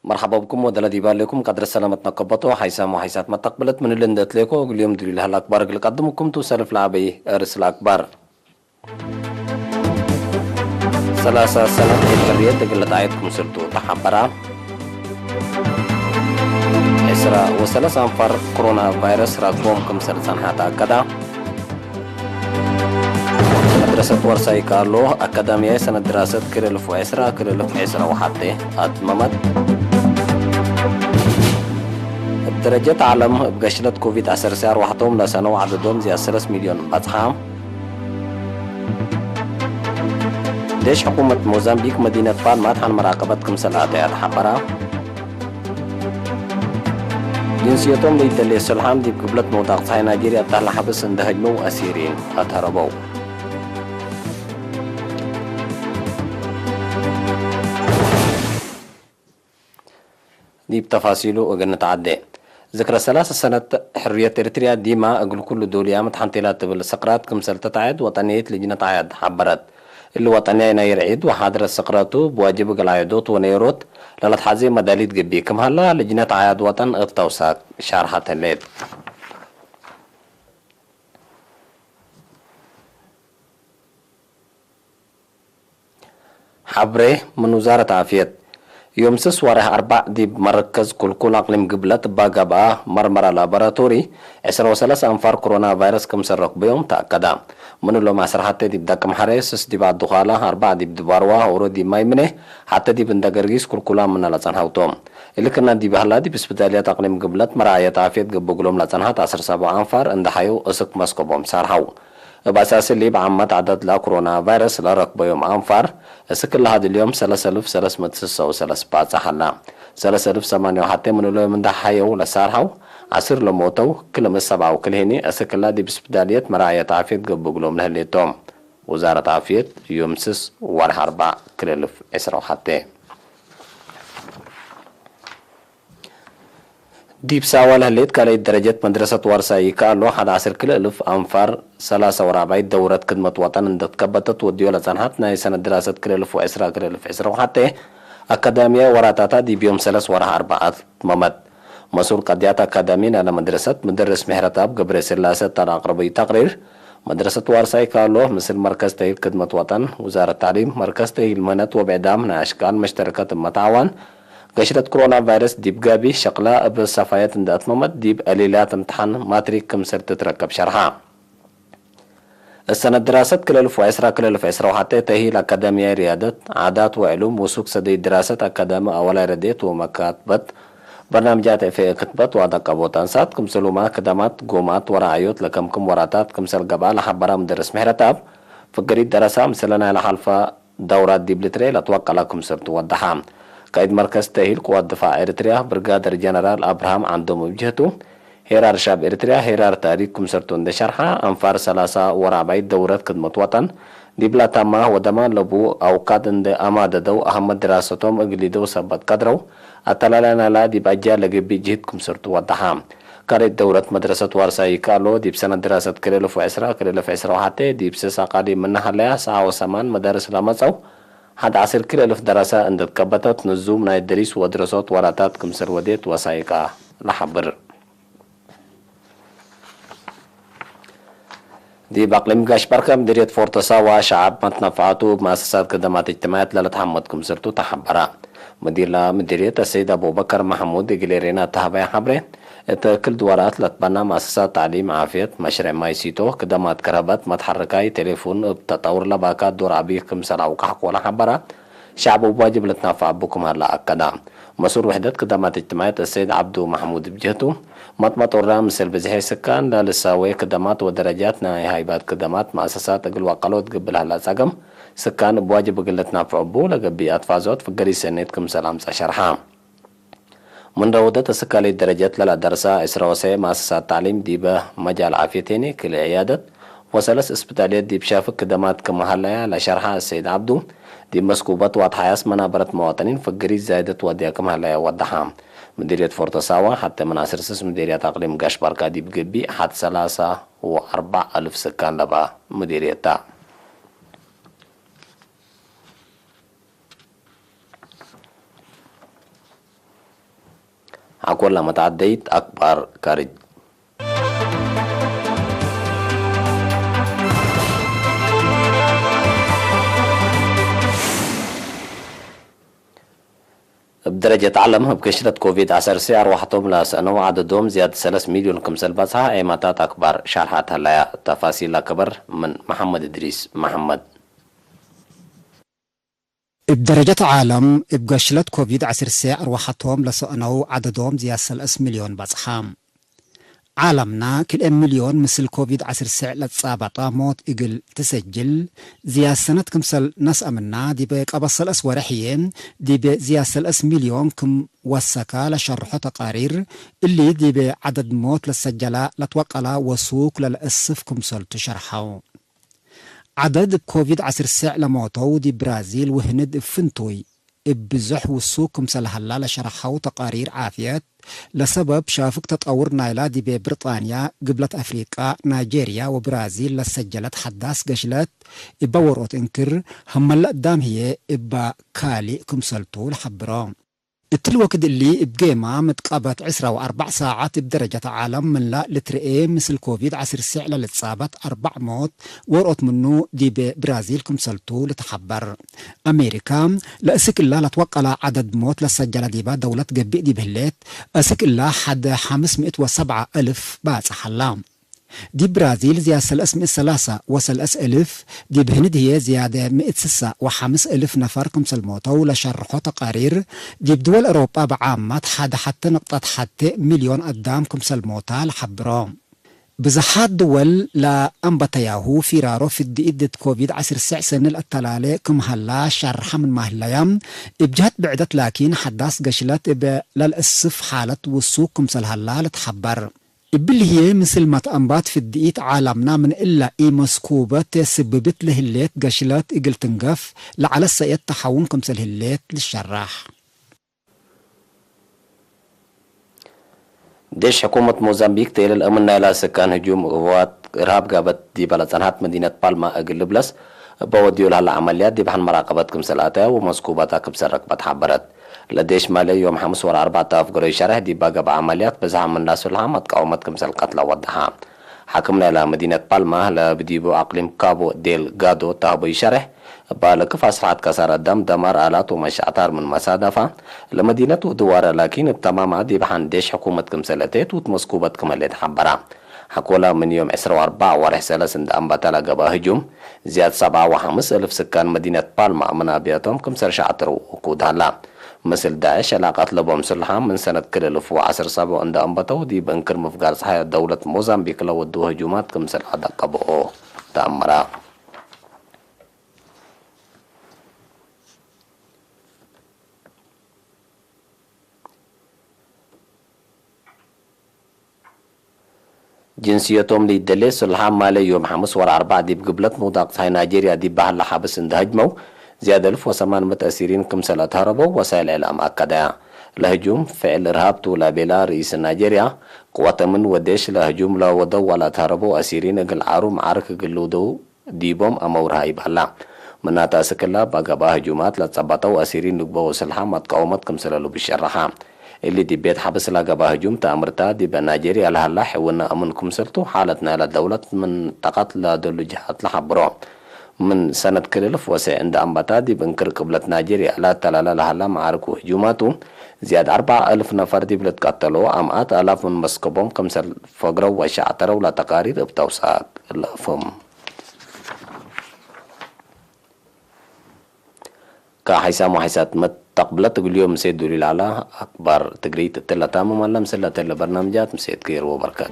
مرحبا بكم ودلدي بالكم قدر السلامة نقبطو حيسام وحيسات ما تقبلت من اللي ندت لكو اليوم دري لها الأكبر اللي قدمكم توسلف لعبي أرس الأكبر 3 سنة الحرية تقلت عيدكم سلطو تحبرا إسراء وثلاث أنفار كورونا فيروس راكبومكم سلسان حتى كدا مدرسة ورساي كارلو أكاديمية سنة دراسة كريلف وإسراء كريلف إسراء وحتى أدممت درجة عالم بقشرة كوفيد 19 وحطهم لسنة وعددهم زي 3 مليون بطحام ليش حكومة موزامبيق مدينة بالما عن مراقبتكم سلعة حبرا جنسيتهم ليتلي سلحام دي بقبلة موضاق صحي نيجيريا تحل حبس اندهجموا أسيرين أتهربوا دي بتفاصيله وقلنا تعدي ذكرى 3 سنة حرية إريتريا ديما أقول كل دولية متحنتلات بالسقرات كمسل تتعد وطنية لجنة عيد حبرت اللي وطنية ناير عيد وحاضر السقراتو بواجب قلعيدوت ونيروت للتحازي مداليت قبي كم هلا لجنة عيد وطن اغتوساك شارحة الليل حبري من وزارة عافية يوم سس واره 4 دي مركز كل أقليم قبلت باقبا مرمرة لابراتوري 23 أنفار كورونا فيروس كم سرق بيوم تأكدا منو لو معسر حتى دي بدكم حريس دي بعد دخالة 4 دي بدباروا ورو دي مايمنه حتى دي بندقرقيس كل من لسان هاوتوم اللي كنا دي بهلا دي بسبتاليات أقليم قبلت مراعية عافية قبقلهم لسان هات 17 أنفار اندحيو اسك مسكوبهم سارحو بأساس اللي بعمت عدد لا كورونا فيروس لا ركب يوم أنفار اسكل هذا اليوم 3336 حلا 3008 حتى من اليوم من دحيو لسارحو 10 لموتو كل من 7 وكل هني اسكل دي بسبدالية مراعية عافية قبقلهم لهليتهم وزارة عافية يوم 6 وارح 4 كلف اسرو حتى ديب ساوال هليت كالي درجة مدرسة ورساي كالو 11 كلف أنفار 43 دورة خدمة وطن اندت كبتت وديو لزنهات ناي سنة دراسة كلف وإسراء كلف إسراء حتى أكاديمية وراتاتا دي بيوم 3 ورا 4 ممد مسؤول قضيات أكاديمين على مدرسة مدرس مهرتاب قبر سلاسة ترى أقربي تقرير مدرسة ورساي كالو مثل مركز تهيل خدمة وطن وزارة التعليم مركز تهيل منت وبعدام من أشكال مشتركة متعاون قشرة كورونا فيروس ديب قابي شقلا بالصفايات اندات ممد ديب قليلات امتحان ماتريك كمسر تتركب شرحها السنة دراسة كلالف وإسراء كلالف إسراء وحتى تهيل أكاديمية ريادة عادات وعلوم وسوق سدي دراسة أكاديمية أولا رديت ومكاتبت برنامجات في كتبت وعدق أبوتانسات كمسلوما كدامات قومات ورعيوت لكم وراتات كمسل قبال حبرا مدرس مهرتاب فقريد دراسة مثلنا لحلفة دورات ديب لتري لتوقع لكم سرت وضحام قائد مركز تهيل قوات دفاع إريتريا برغادر جنرال أبراهام عندهم وجهته هيرار شاب إريتريا هيرار تاريخ كمسرتون دي شرحة أنفار 3 ورابعي دورات خدمة وطن دي بلا تاما ودمان لبو أوقات اند أماد دو أحمد دراستهم اقليدو سبت قدرو أتلالانا لا دي باجا لقبي جهد كمسرتو ودحام كارت دورة مدرسة ورساي كالو دي بسنة دراسة كريلو فإسرا كريلو فإسرا وحتى دي بسسا قادي منها لها ساعة وسمان مدارس لامسو حد 10 كريلو دراسة اندت كبتت نزوم ناي دريس ودراسات وراتات كمسر وديت وسايقا لحبر دي باقليم قاش بركة مديرية فورتساوا شعب متنفعاتو بمؤسسات خدمات اجتماعات لتحمدكم سرتو تحبرا مديرية السيد أبو بكر محمود جليرينا تهبايا حبرين كل دوارات لتبنى مؤسسات تعليم عافية مشروع مايسيتو خدمات كهربات متحركاي تليفون بتطور لباكات دور عبيك كمسر أو كحق ولا حبرا شعب واجب لتنافع بكم هلا أكدا مسؤول وحدة خدمات اجتماعات السيد عبدو محمود بجهته مطمط ورام مثل بزهي سكان لا لساوي خدمات ودرجات هايبات خدمات مؤسسات اقل وقلوت قبل هلا ساقم سكان بواجب قلتنا فعبو لقبي أطفازوت فقري سنيتكم سلام شرحام من روضة سكالي درجات للا درسة إسروسي مؤسسات تعليم ديبه مجال عافيتيني كل عيادة وسلس اسبتاليات ديب شافك خدمات كمهلايا لشرحها السيد عبدو دي مسكوبات واضحياس منابرة مواطنين فقري زايدة وديا كمهلايا ودحام مديرية فورتساوا حتى مناصر سس مديرية أقليم قاش بركة ديب قبي حد 3 و4 ألف سكان لبا مديرية تا حكولا متعديت أكبر كارج. بدرجة علم بكشرة كوفيد 19 أرواحتهم لسنة عددهم زيادة 3 مليون كمسل بصها إيماتات أكبر شرحات هلايا تفاصيل أكبر من محمد إدريس محمد. بدرجة عالم بقشلة كوفيد 19 أرواحتهم لسنة عددهم زيادة 3 مليون بصها عالمنا كل مليون مثل كوفيد 19 لتصابطه موت إقل تسجل زيادة سنة كمسل ناس أمنا دي بيك أبصل أسوارحيين دي بي زيادة 3 مليون كم وسكا لشرحة تقارير اللي دي بي عدد موت للسجلاء لتوقلا وسوق للأسف كمسل تشرحه عدد كوفيد 19 لموتو دي برازيل وهند فنتوي بزح والسوق كمسل هلا لشرحه تقارير عافية لسبب شافك تطور نايلا دي ببريطانيا قبلت أفريقيا نيجيريا وبرازيل لسجلت حداث قشلت إبا وروت انكر هم اللي قدام هي إبا كالي كمسلتو لحبرام الوقت اللي بقيمة متقابت 24 ساعات بدرجة عالم من لا لترئي مثل كوفيد 19 لتصابت 4 موت ورقت منه دي ببرازيل كمسلتو لتحبر أمريكا لأسك الله لتوقع عدد موت لسجل ديبا دولة قبئ دي بهليت أسك الله حد 507 ألف باس حلام دي برازيل زيادة 303 ألف دي بهند هي زيادة 106 ألف نفر كمسل موتو لشرحوا تقارير دي بدول أوروبا بعامة حتى نقطة حتى مليون قدام كمسل موتا لحبرام بزحات دول لأنبتياهو فيرارو في الدئدة كوفيد 19 سنة التلالة كم هلا شرحة من مهلايام بجهت بعدت لكن حداث قشلت للأسف حالة والسوق كمسل هلا لتحبر اللي هي مثل ما تأنبات في الدقيت عالمنا من إلا مسكوبة سببت لهليت قشلات إقل تنقف لعلى السيد تحاون كمسل هليت للشراح. ديش حكومة موزمبيق تيل الأمن نايلا سكان هجوم قوات إرهاب قابت دي بلدانات مدينة بالما أقل بلس بوديو لها العمليات دي بحن مراقبة كمسلاتها ومسكوباتها كمسل ركبة حبرت لديش مالي يوم 4 قري شرح دي باقى بعمليات بزعم من ناس العامة قاومت كمسل قتلى ودها حكمنا إلى مدينة بالما لبديبو أقليم كابو ديل غادو تابو شرح بالكف أسرعت كسر الدم دمار آلات ومشاعتار من مسادفة لمدينة ودوار لكن بتمام دي بحن ديش حكومة كمسلتات وتمسكوبة كماليت حبرا حكولا من يوم 4 ورح سلسند أنباتا لقبا هجوم زياد 7.5 ألف سكان مدينة بالما من أبياتهم كمسر شعتروا وقودها لا مثل داعش علاقات لبهم سلحة من سنة كل 2010 عند أنباتا ودي بنكر مفقار صحيح دولة موزمبيق لودو هجومات كمسر عدا قبو تأمرا جنسيتهم للدليل سلحة مالي يوم 4 دي بقبلت موضاق صحيح نيجيريا دي بحل حبس اندهجمو زيادة 1800 أسيرين كمسلة هربوا وسائل الإعلام أكدا لهجوم فعل إرهاب طولا بلا رئيس نيجيريا قوة من وديش لهجوم لا ودو ولا تهربوا أسيرين قل عارو معارك قلودو ديبهم أمور هاي بحلا من تاسك الله بقى هجومات لتصبطوا أسيرين نقبوا سلحة متقاومت كمسلة بالشرحة اللي دي بيت حبس لقى هجوم تأمرتا دي بنيجيريا لها الله حولنا أمن كمسلتو حالتنا للدولة من تقتل دول جهات لحبرو من سنة كلف وسع عند أنباتا دي بنكر قبلة نيجيريا لا تلالا لها لا معارك وهجوماتو زياد 4000 نفر دي بلد قتلوا أمئات آلاف من مسكبهم كمسل فقروا وشعتروا لا تقارير بتوساق اللافهم كحيسام وحيسات متقبلت اليوم مسيد دولي العلا أكبر تقريت التلة تامما لم سلة برنامجات مسيد كير وبركات